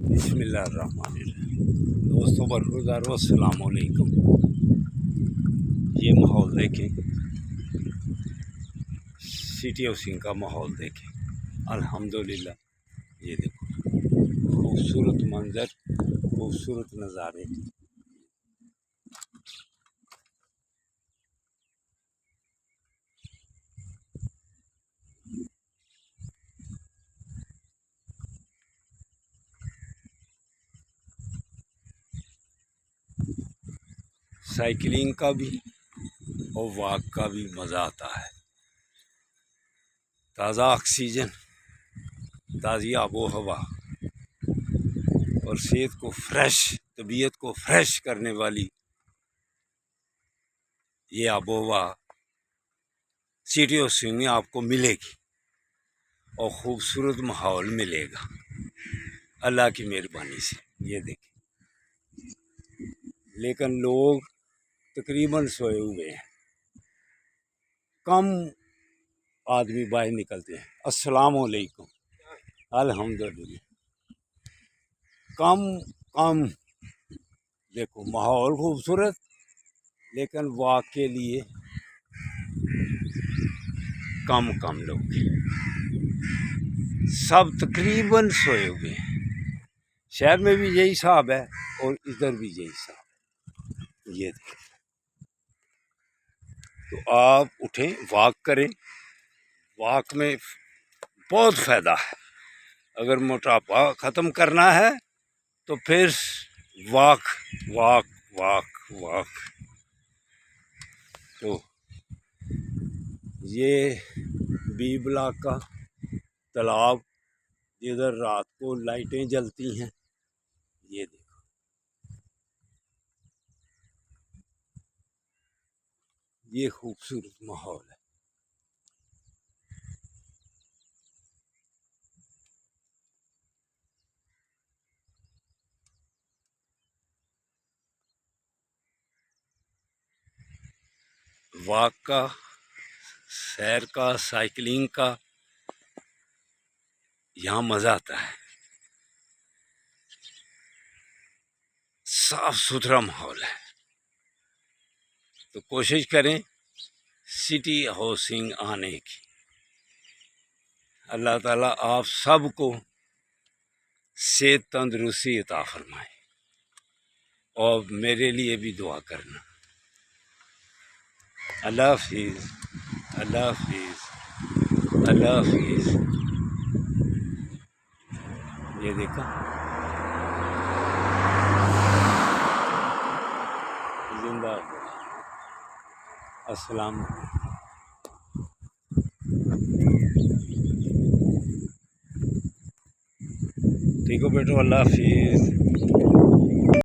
बिस्मिल्लाहिर्रहमानिर्रहीम। दोस्तों बरखुरदारों अस्सलाम वालेकुम। ये माहौल देखें, सिटी हाउसिंग का माहौल देखें। अल्हम्दुलिल्लाह ये देखो खूबसूरत मंजर, खूबसूरत नज़ारे। साइकिलिंग का भी और वॉक का भी मज़ा आता है। ताज़ा ऑक्सीजन, ताज़ी आबो हवा और सेहत को फ्रेश, तबीयत को फ्रेश करने वाली ये आबो हवा सिटी हाउसिंग में आपको मिलेगी और ख़ूबसूरत माहौल मिलेगा अल्लाह की मेहरबानी से। ये देखें, लेकिन लोग तकरीबन सोए हुए हैं, कम आदमी बाहर निकलते हैं। अस्सलाम वालेकुम। अल्हम्दुलिल्लाह कम कम देखो माहौल खूबसूरत, लेकिन वॉक के लिए कम कम लोग, सब तकरीबन सोए हुए हैं। शहर में भी यही हिसाब है और इधर भी यही हिसाब है। ये देखें, तो आप उठें, वॉक करें। वॉक में बहुत फ़ायदा है। अगर मोटापा ख़त्म करना है तो फिर वॉक वॉक वॉक वॉक। तो ये बी ब्लॉक का तालाब, जिधर रात को लाइटें जलती हैं, ये देखो, ये खूबसूरत माहौल है। वॉक का, सैर का, साइकिलिंग का यहाँ मज़ा आता है। साफ सुथरा माहौल है। तो कोशिश करें सिटी हाउसिंग आने की। अल्लाह ताला आप सबको सेहत तंदुरुस्ती अता फरमाए और मेरे लिए भी दुआ करना। अल्लाह हाफिज़, अल्लाह हाफिज़, अल्लाह हाफिज़। ये देखा, जिंदा। अस्सलाम वालेकुम। ठीक हो बेटो, अल्लाह हाफिज़।